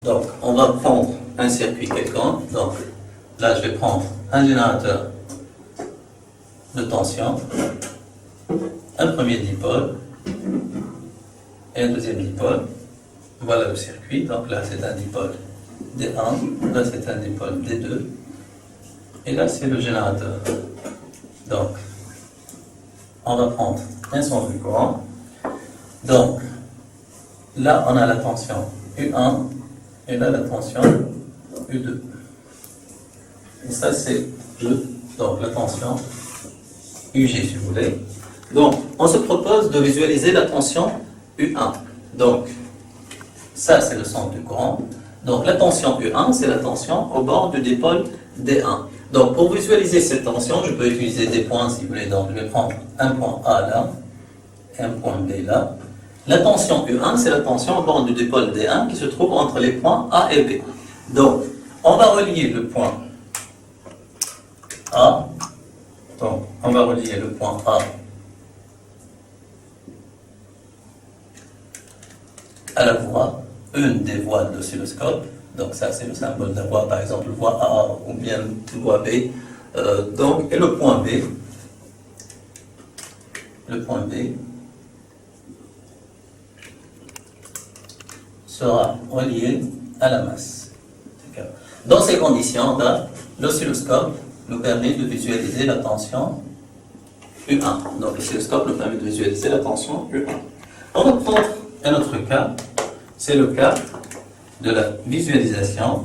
Donc, on va prendre un circuit quelconque. Donc, là, je vais prendre un générateur de tension, un premier dipôle et un deuxième dipôle. Voilà le circuit. Donc là, c'est un dipôle D1, là, c'est un dipôle D2, et là, c'est le générateur. Donc, on va prendre un sens du courant. Donc, là, on a la tension U1, et là, la tension U2. Et ça, c'est donc la tension UG, si vous voulez. Donc, on se propose de visualiser la tension U1. Donc, ça, c'est le centre du courant. Donc, la tension U1, c'est la tension au bord du dipôle D1. Donc, pour visualiser cette tension, je peux utiliser des points, si vous voulez. Donc, je vais prendre un point A là, et un point B là. La tension U1, c'est la tension au bord du dipôle D1 qui se trouve entre les points A et B. Donc, on va relier le point A. Donc, on va relier le point A à la voie, une des voies de l'oscilloscope. Donc, ça, c'est le symbole de la voie, par exemple, voie A ou bien voie B. Et le point B. Le point B sera relié à la masse. Dans ces conditions-là, l'oscilloscope nous permet de visualiser la tension U1. Donc l'oscilloscope nous permet de visualiser la tension U1. On va prendre un autre cas, c'est le cas de la visualisation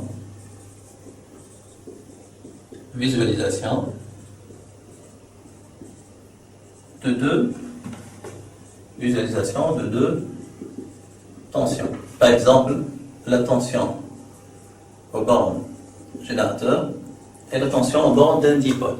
de deux tensions. Par exemple, la tension au bord générateur et la tension au bord d'un dipôle.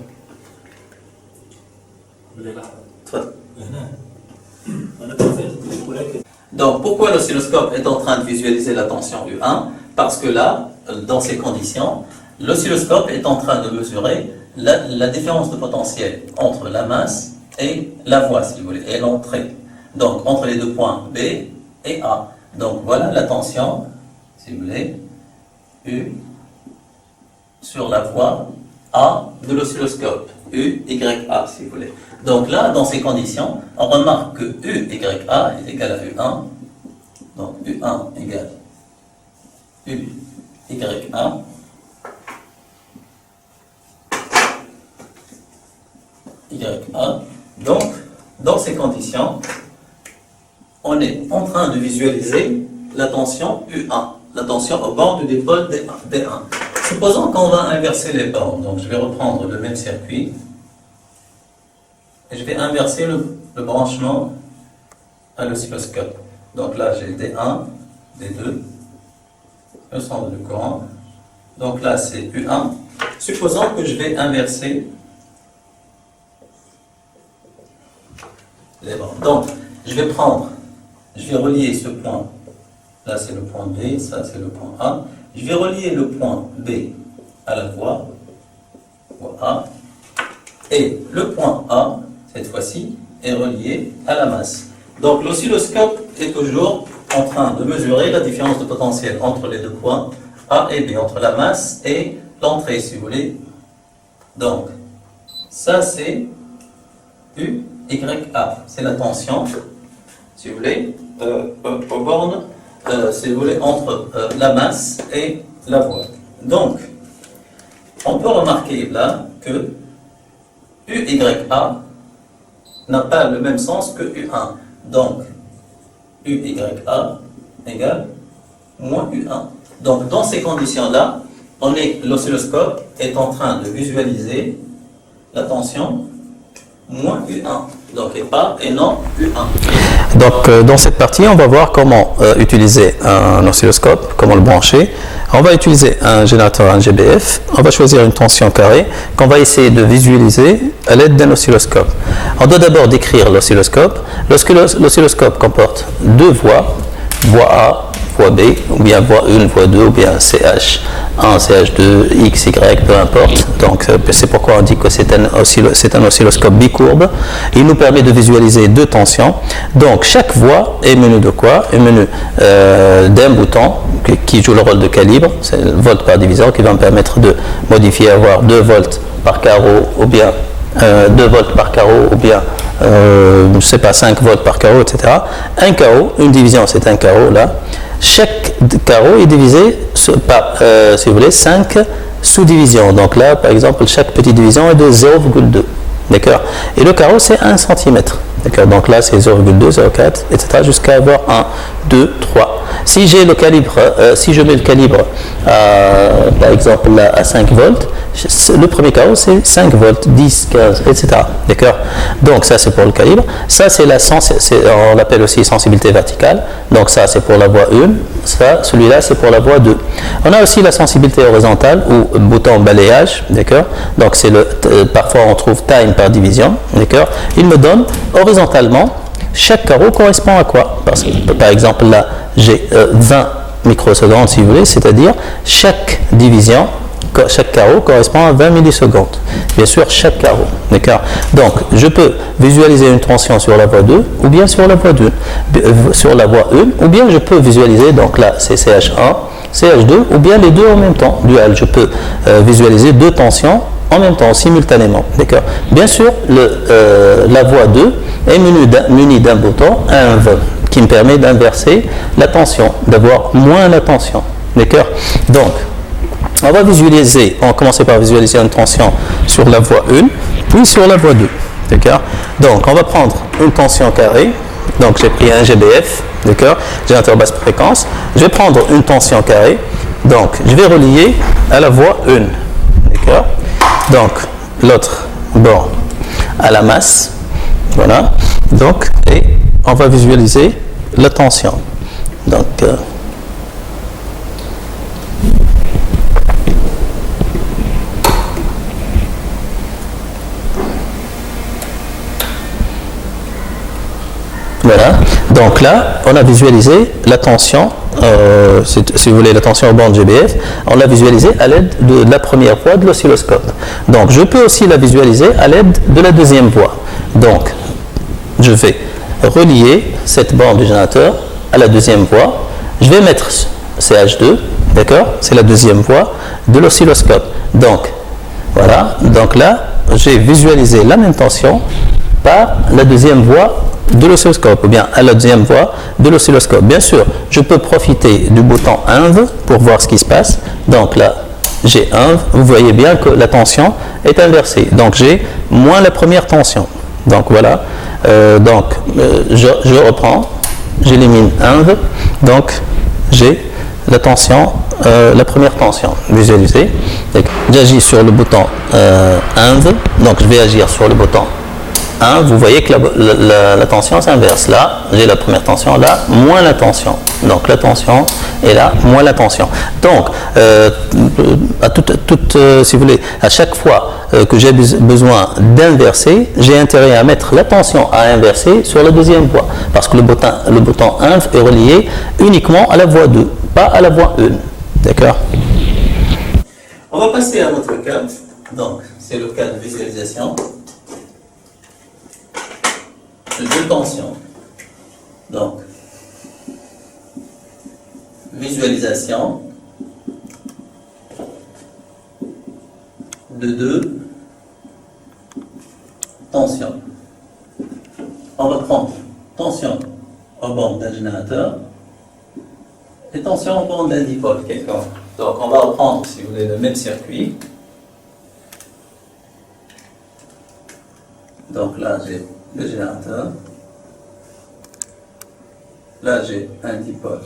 Donc, pourquoi l'oscilloscope est en train de visualiser la tension U1? Parce que là, dans ces conditions, l'oscilloscope est en train de mesurer la différence de potentiel entre la masse et la voie, si vous voulez, et l'entrée. Donc, entre les deux points B et A. Donc, voilà la tension, si vous voulez, U sur la voie A de l'oscilloscope. UYA, si vous voulez. Donc là, dans ces conditions, on remarque que UYA est égal à U1. Donc, U1 égale UYA. YA. Donc, dans ces conditions, on est en train de visualiser la tension U1, la tension au bord du dipôle D1. Supposons qu'on va inverser les bornes. Donc, je vais reprendre le même circuit et je vais inverser le branchement à l'oscilloscope. Donc là, j'ai D1, D2, le centre du courant. Donc là, c'est U1. Supposons que je vais inverser les bornes. Donc, je vais relier ce point. Là, c'est le point B, ça, c'est le point A. Je vais relier le point B à la voie A. Et le point A, cette fois-ci, est relié à la masse. Donc, l'oscilloscope est toujours en train de mesurer la différence de potentiel entre les deux points A et B, entre la masse et l'entrée, si vous voulez. Donc, ça, c'est UYA. C'est la tension, si vous voulez, aux bornes, si vous voulez, entre la masse et la voie. Donc, on peut remarquer là que UYA n'a pas le même sens que U1. Donc, UYA égale moins U1. Donc, dans ces conditions-là, l'oscilloscope est en train de visualiser la tension moins U1. Donc, et non U1. Donc, dans cette partie, on va voir comment utiliser un oscilloscope, comment le brancher. On va utiliser un générateur, un GBF. On va choisir une tension carrée qu'on va essayer de visualiser à l'aide d'un oscilloscope. On doit d'abord décrire l'oscilloscope. L'oscilloscope comporte deux voies, voie A, voie B, ou bien voie 1, voie 2, ou bien CH. un CH2, X, Y, peu importe. Donc c'est pourquoi on dit que c'est un oscilloscope bicourbe. Il nous permet de visualiser deux tensions. Donc chaque voie est munie de quoi? Est munie d'un bouton qui joue le rôle de calibre, c'est le volt par diviseur qui va me permettre de modifier, avoir 2 volts par carreau ou bien 2 volts par carreau ou bien je sais pas, 5 volts par carreau, etc. Un carreau, une division, c'est un carreau là. Chaque carreau est divisé par, si vous voulez, 5 sous-divisions. Donc là, par exemple, chaque petite division est de 0,2. D'accord? Et le carreau, c'est 1 cm. D'accord? Donc là, c'est 0,2, 0,4, etc. jusqu'à avoir 1, 2, 3. Si j'ai le calibre, si je mets le calibre, par exemple, là, à 5 volts, le premier carreau, c'est 5 volts, 10, 15, etc. D'accord? Donc ça, c'est pour le calibre. Ça, c'est on l'appelle aussi sensibilité verticale. Donc ça, c'est pour la voie 1. Ça, celui-là, c'est pour la voie 2. On a aussi la sensibilité horizontale ou bouton balayage. D'accord? Donc c'est parfois on trouve time par division. D'accord? Il me donne horizontalement, chaque carreau correspond à quoi? Parce que, par exemple, là, j'ai 20 microsecondes, si vous voulez, c'est-à-dire chaque division, chaque carreau correspond à 20 millisecondes. Bien sûr, chaque carreau. D'accord? Donc, je peux visualiser une tension sur la voie 2 ou bien sur la voie 2, sur la voie 1, ou bien je peux visualiser, donc là, c'est CH1, CH2, ou bien les deux en même temps. Dual, je peux visualiser deux tensions en même temps, simultanément. D'accord? Bien sûr, la voie 2 est munie d'un bouton INV qui me permet d'inverser la tension, d'avoir moins la tension. D'accord? Donc, on va visualiser, on va commencer par visualiser une tension sur la voie 1, puis sur la voie 2. D'accord? Donc, on va prendre une tension carrée. Donc, j'ai pris un GBF, d'accord? Générateur basse fréquence. Je vais prendre une tension carrée. Donc, je vais relier à la voie 1. D'accord? Donc, l'autre bord à la masse. Voilà. Donc, et on va visualiser la tension. Donc, voilà. Donc là, on a visualisé la tension, si vous voulez, la tension au bande GBF, on l'a visualisée à l'aide de la première voie de l'oscilloscope. Donc, je peux aussi la visualiser à l'aide de la deuxième voie. Donc, je vais relier cette bande du générateur à la deuxième voie. Je vais mettre CH2, d'accord? C'est la deuxième voie de l'oscilloscope. Donc, voilà. Donc là, j'ai visualisé la même tension par la deuxième voie de l'oscilloscope, ou bien à la deuxième voie de l'oscilloscope. Bien sûr, je peux profiter du bouton INV pour voir ce qui se passe. Donc là, j'ai INV. Vous voyez bien que la tension est inversée. Donc j'ai moins la première tension. Donc voilà. Je reprends. J'élimine INV. Donc j'ai la tension, la première tension visualisée. J'agis sur le bouton INV. Donc je vais agir sur le bouton 1, vous voyez que la tension s'inverse. Là, j'ai la première tension, là, moins la tension. Donc la tension est là, moins la tension. Donc, si vous voulez, à chaque fois que j'ai besoin d'inverser, j'ai intérêt à mettre la tension à inverser sur la deuxième voie. Parce que le bouton 1 est relié uniquement à la voie 2, pas à la voie 1. D'accord? On va passer à notre cas. Donc, c'est le cas de visualisation. Deux tensions. Donc, visualisation de deux tensions. On va prendre tension au bord d'un générateur et tension au bord d'un dipôle quelconque. Donc, on va reprendre, si vous voulez, le même circuit. Donc là, j'ai le générateur. Là, j'ai un dipôle.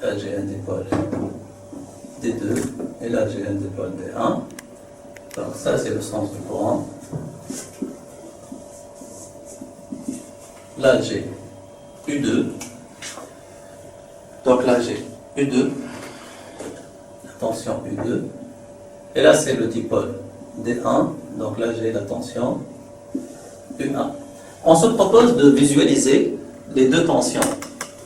Là, j'ai un dipôle D2. Et là, j'ai un dipôle D1. Donc ça, c'est le sens du courant. Là, j'ai U2. Donc là, j'ai U2. Tension U2. Et là, c'est le dipôle D1. Donc là, j'ai la tension U1. On se propose de visualiser les deux tensions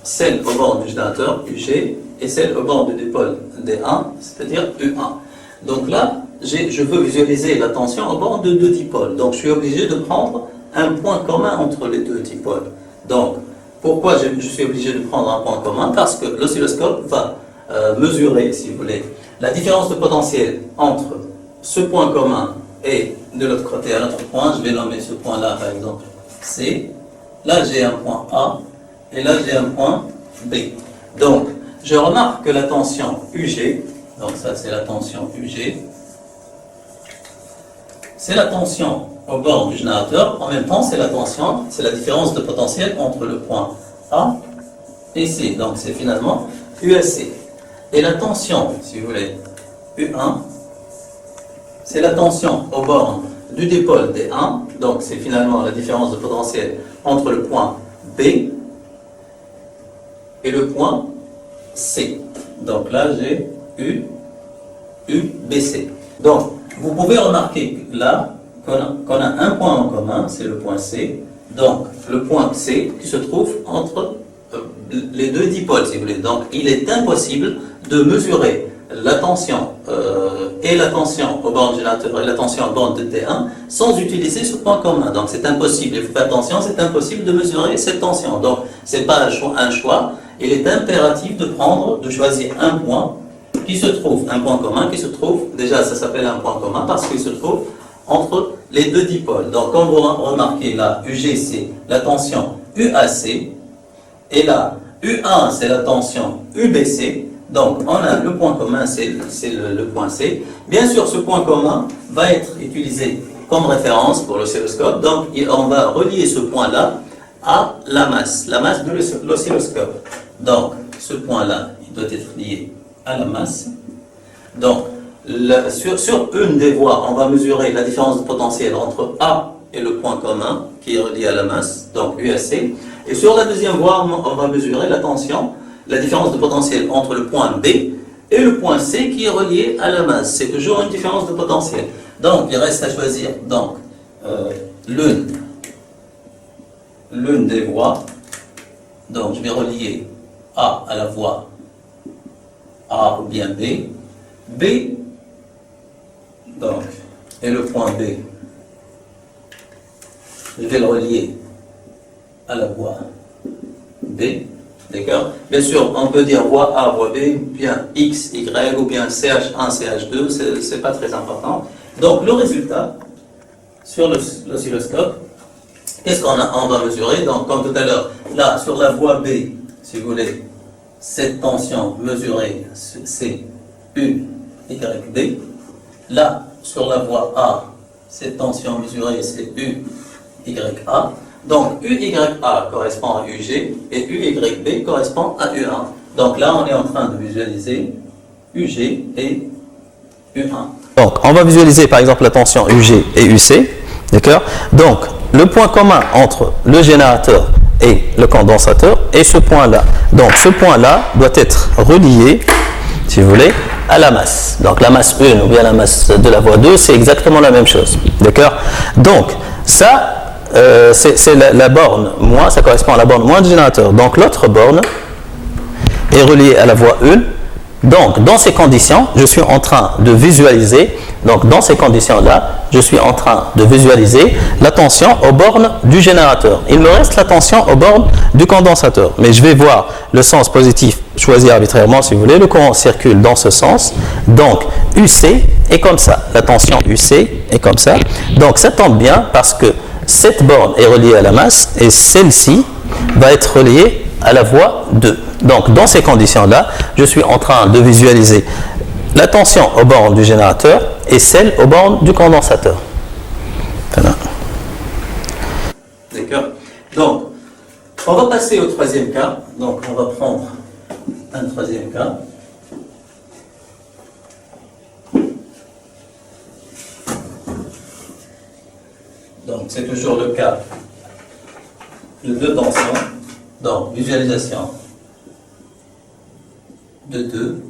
celle au bord du générateur UG et celle au bord du dipôle D1, c'est-à-dire U1. Donc là, je veux visualiser la tension au bord de deux dipôles. Donc je suis obligé de prendre un point commun entre les deux dipôles. Donc, pourquoi je suis obligé de prendre un point commun? Parce que l'oscilloscope va mesurer, si vous voulez, la différence de potentiel entre ce point commun et de l'autre côté un autre point. Je vais nommer ce point-là, par exemple, C. Là, j'ai un point A et là, j'ai un point B. Donc, je remarque que la tension UG, donc ça c'est la tension UG, c'est la tension au bord du générateur, en même temps c'est la tension, c'est la différence de potentiel entre le point A et C, donc c'est finalement UAC. Et la tension, si vous voulez, U1, c'est la tension au bord du dipôle D1, donc c'est finalement la différence de potentiel entre le point B et le point C. Donc là j'ai UBC. Donc vous pouvez remarquer là qu'on a un point en commun, c'est le point C. Donc le point C qui se trouve entre les deux dipoles, si vous voulez. Donc il est impossible de mesurer la tension et la tension au bord du générateur et la tension au bord de T1 sans utiliser ce point commun. Donc c'est impossible, il faut faire attention, c'est impossible de mesurer cette tension. Donc ce n'est pas un choix, il est impératif de choisir un point qui se trouve, un point commun qui se trouve, déjà ça s'appelle un point commun parce qu'il se trouve entre les deux dipoles. Donc comme vous remarquez là, UGC, la tension UAC, et là, U1 c'est la tension UBC, donc on a le point commun, c'est le point C. Bien sûr ce point commun va être utilisé comme référence pour l'oscilloscope, donc on va relier ce point-là à la masse de l'oscilloscope. Donc ce point-là, il doit être lié à la masse. Donc sur une des voies, on va mesurer la différence de potentiel entre A et le point commun qui est relié à la masse, donc UAC. Et sur la deuxième voie, on va mesurer la tension, la différence de potentiel entre le point B et le point C qui est relié à la masse. C'est toujours une différence de potentiel. Donc il reste à choisir donc l'une des voies. Donc je vais relier A à la voie A ou bien B. B, donc, et le point B, je vais le relier à la voie B, d'accord? Bien sûr, on peut dire voie A, voie B, bien X, Y, ou bien CH1, CH2, c'est pas très important. Donc, le résultat, sur l'oscilloscope, qu'est-ce qu'on va mesurer? Donc, comme tout à l'heure, là, sur la voie B, si vous voulez, cette tension mesurée, c'est UYB. Là, sur la voie A, cette tension mesurée, c'est UYA. Donc, UYA correspond à UG et UYB correspond à U1. Donc là, on est en train de visualiser UG et U1. Donc, on va visualiser par exemple la tension UG et UC. D'accord? Donc, le point commun entre le générateur et le condensateur est ce point-là. Donc, ce point-là doit être relié, si vous voulez, à la masse. Donc la masse 1 ou bien la masse de la voie 2, c'est exactement la même chose. D'accord? Donc ça, c'est la borne moins, ça correspond à la borne moins du générateur. Donc l'autre borne est reliée à la voie 1. Donc dans ces conditions, je suis en train de visualiser, donc dans ces conditions-là, je suis en train de visualiser la tension aux bornes du générateur. Il me reste la tension aux bornes du condensateur. Mais je vais voir le sens positif choisi arbitrairement si vous voulez. Le courant circule dans ce sens. Donc UC est comme ça. La tension UC est comme ça. Donc ça tombe bien parce que cette borne est reliée à la masse et celle-ci va être reliée à la voie 2. Donc dans ces conditions-là, je suis en train de visualiser la tension aux bornes du générateur et celle aux bornes du condensateur. Voilà. D'accord. Donc, on va passer au troisième cas. Donc, on va prendre un troisième cas. Donc, c'est toujours le cas de deux tensions. Donc, visualisation de deux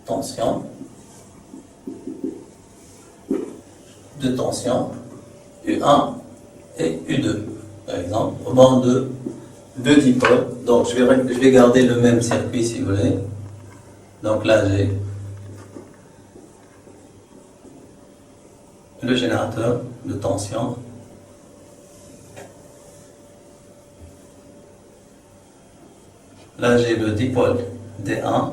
tensions. Deux tensions, U1 et U2, par exemple, au bord de deux dipôles. Donc je vais garder le même circuit si vous voulez. Donc là j'ai le générateur de tension. Là j'ai le dipôle D1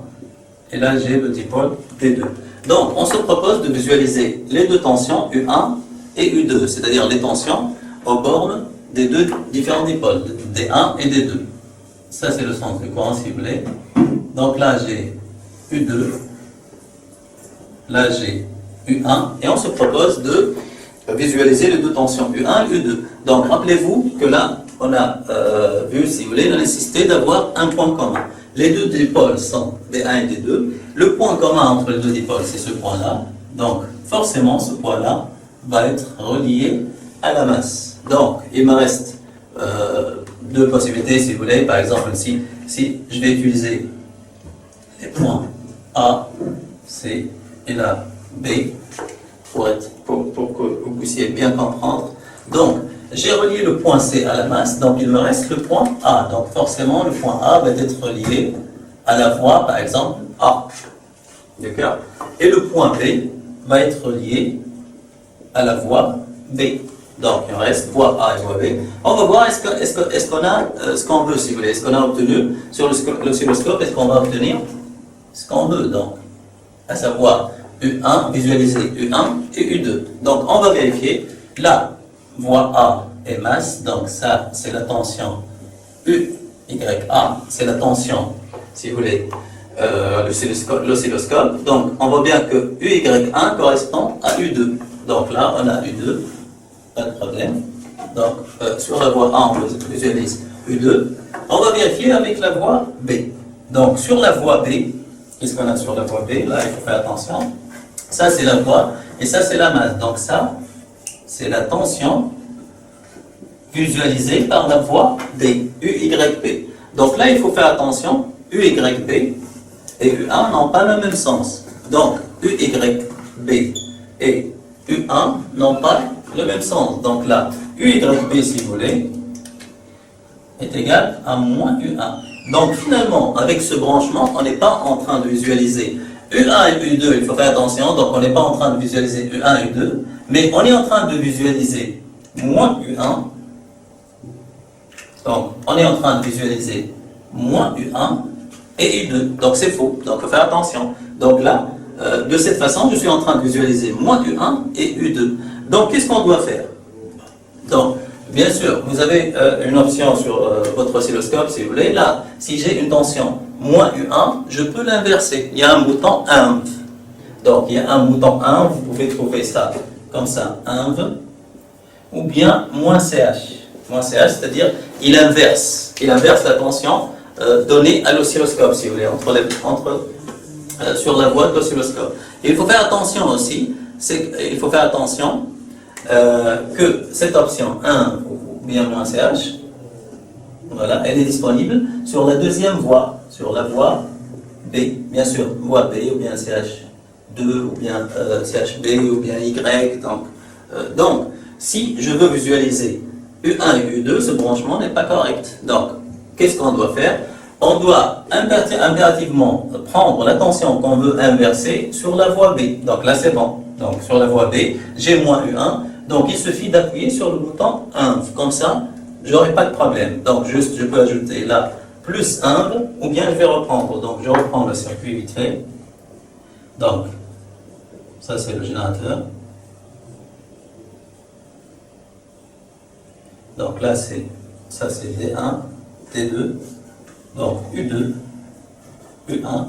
et là j'ai le dipôle D2. Donc on se propose de visualiser les deux tensions U1 et U2, c'est-à-dire les tensions aux bornes des deux différents dipoles, D1 et D2. Ça c'est le sens du courant si vous voulez. Donc là j'ai U2, là j'ai U1 et on se propose de visualiser les deux tensions U1 et U2. Donc rappelez-vous que là on a vu si vous voulez la nécessité d'avoir un point commun. Les deux dipoles sont D1 et D2. Le point commun entre les deux dipoles c'est ce point-là. Donc forcément ce point-là va être relié à la masse. Donc il me reste deux possibilités si vous voulez. Par exemple si je vais utiliser les points A, C et là B pour que vous puissiez bien comprendre. Donc j'ai relié le point C à la masse, donc il me reste le point A. Donc forcément le point A va être relié à la voie par exemple A. D'accord? Et le point B va être relié à la voie B. Donc il me reste voie A et voie B. On va voir est-ce qu'on a ce qu'on veut si vous voulez. Est-ce qu'on a obtenu sur l'oscilloscope, est-ce qu'on va obtenir ce qu'on veut donc, à savoir U1, visualiser U1 et U2. Donc on va vérifier là. Voie A est masse, donc ça c'est la tension UYA, c'est la tension, si vous voulez, l'oscilloscope. Donc on voit bien que UY1 correspond à U2. Donc là on a U2, pas de problème. Donc sur la voie A on visualise U2. On va vérifier avec la voie B. Donc sur la voie B, qu'est-ce qu'on a sur la voie B? Là il faut faire attention. Ça c'est la voie et ça c'est la masse. Donc ça c'est la tension visualisée par la voie B, UYB. Donc là, il faut faire attention, UYB et U1 n'ont pas le même sens. Donc, UYB et U1 n'ont pas le même sens. Donc là, UYB, si vous voulez, est égal à moins U1. Donc finalement, avec ce branchement, on n'est pas en train de visualiser U1 et U2, il faut faire attention, donc on n'est pas en train de visualiser U1 et U2, mais on est en train de visualiser moins U1. Donc on est en train de visualiser moins U1 et U2. Donc c'est faux, donc il faut faire attention. Donc là, de cette façon, je suis en train de visualiser moins U1 et U2. Donc qu'est-ce qu'on doit faire? Donc, bien sûr, vous avez une option sur votre oscilloscope, si vous voulez. Là, si j'ai une tension moins U1, je peux l'inverser. Il y a un bouton INV. Donc, il y a un bouton INV, vous pouvez trouver ça comme ça, INV, ou bien moins CH. Moins CH, c'est-à-dire, il inverse la tension donnée à l'oscilloscope, si vous voulez, sur la voie de l'oscilloscope. Il faut faire attention aussi, que cette option 1 ou bien moins CH, voilà, elle est disponible sur la deuxième voie, sur la voie B, bien sûr, voie B ou bien CH2 ou bien CHB ou bien Y. Donc, si je veux visualiser U1 et U2, ce branchement n'est pas correct. Donc, qu'est-ce qu'on doit faire? On doit impérativement prendre la tension qu'on veut inverser sur la voie B. Donc là, c'est bon. Donc sur la voie B, j'ai moins U1. Donc il suffit d'appuyer sur le bouton 1. Comme ça, je n'aurai pas de problème. Donc juste, je peux ajouter là plus 1 ou bien je vais reprendre. Donc je reprends le circuit vite fait. Donc, ça c'est le générateur. Donc là, ça c'est D1, D2. Donc U2, U1.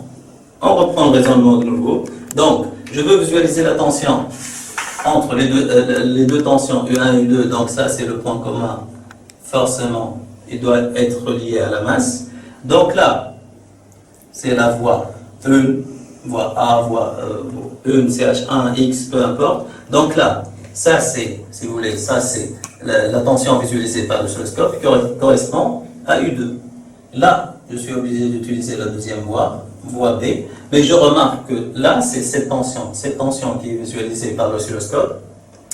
On reprend le raisonnement de nouveau. Donc, je veux visualiser la tension entre les deux tensions U1 et U2. Donc ça, c'est le point commun. Forcément, il doit être relié à la masse. Donc là, c'est la voie 1, voie A, voie 1, CH1, X, peu importe. Donc là, ça c'est, si vous voulez, ça c'est la tension visualisée par l'oscilloscope qui correspond à U2. Là, je suis obligé d'utiliser la deuxième voie, voie B, mais je remarque que là, c'est cette tension qui est visualisée par l'oscilloscope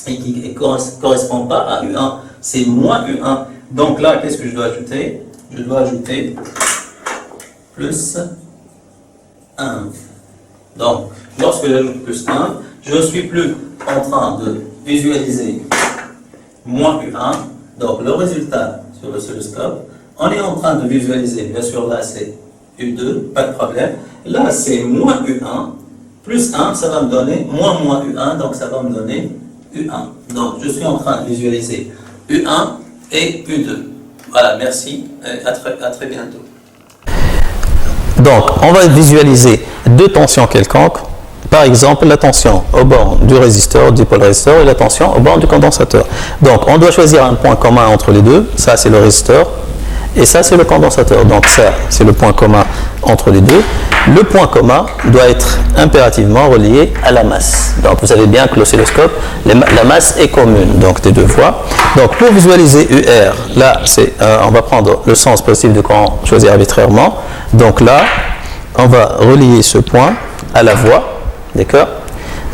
et qui ne correspond pas à U1, c'est moins U1. Donc là, qu'est-ce que je dois ajouter? je dois ajouter plus 1. Donc, lorsque j'ajoute plus 1, je ne suis plus en train de visualiser moins U1. Donc, le résultat sur l'oscilloscope, on est en train de visualiser, bien sûr, là c'est U2, pas de problème. Là c'est moins U1, plus 1, ça va me donner moins U1, donc ça va me donner U1. Donc, je suis en train de visualiser U1 et U2. Voilà, merci, et à très bientôt. Donc, on va visualiser deux tensions quelconques. Par exemple, la tension au bord du résisteur, du dipôle résisteur, et la tension au bord du condensateur. Donc, on doit choisir un point commun entre les deux. Ça, c'est le résisteur. Et ça, c'est le condensateur. Donc, ça, c'est le point commun entre les deux. Le point commun doit être impérativement relié à la masse. Donc, vous savez bien que l'oscilloscope, la masse est commune, donc des deux voies. Donc, pour visualiser UR, là, on va prendre le sens positif de courant choisi arbitrairement. Donc là, on va relier ce point à la voie. D'accord?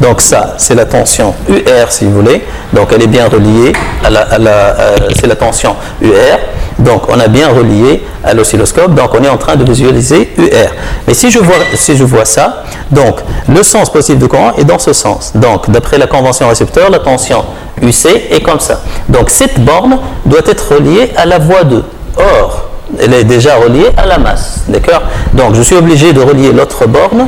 Donc ça, c'est la tension UR, si vous voulez. Donc elle est bien reliée c'est la tension UR. Donc on a bien relié à l'oscilloscope. Donc on est en train de visualiser UR. Mais si je vois ça, donc le sens positif de courant est dans ce sens. Donc d'après la convention récepteur, la tension UC est comme ça. Donc cette borne doit être reliée à la voie 2. Or, elle est déjà reliée à la masse. D'accord? Donc je suis obligé de relier l'autre borne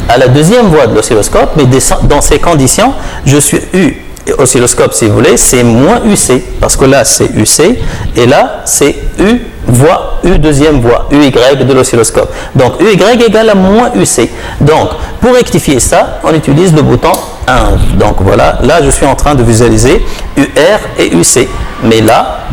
à la deuxième voie de l'oscilloscope, mais dans ces conditions, je suis U oscilloscope, si vous voulez, c'est moins UC, parce que là c'est UC, et là c'est U deuxième voie, UY de l'oscilloscope. Donc UY égale à moins UC. Donc pour rectifier ça, on utilise le bouton 1. Donc voilà, là je suis en train de visualiser UR et UC, mais là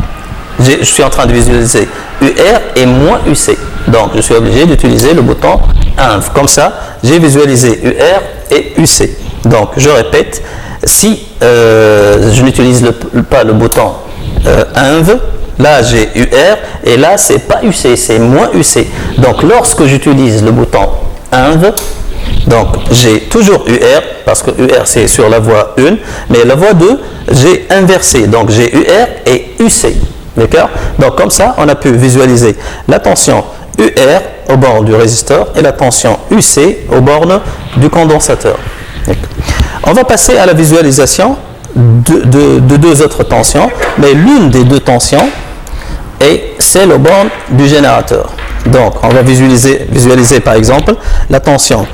je suis en train de visualiser UR et moins UC. Donc je suis obligé d'utiliser le bouton INV. Comme ça, j'ai visualisé UR et UC. Donc je répète, si je n'utilise pas le bouton INV, là j'ai UR et là c'est pas UC, c'est moins UC. Donc lorsque j'utilise le bouton INV, donc j'ai toujours UR, parce que UR c'est sur la voie 1, mais la voie 2, j'ai inversé. Donc j'ai UR et UC. D'accord? Donc comme ça, on a pu visualiser la tension UR au bord du résisteur et la tension UC au bord du condensateur. On va passer à la visualisation de deux autres tensions, mais l'une des deux tensions est celle au bord du générateur. Donc on va visualiser par exemple la tension,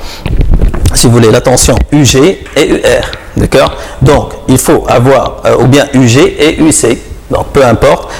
si vous voulez, la tension UG et UR. D'accord? Donc il faut avoir ou bien UG et UC. Donc peu importe.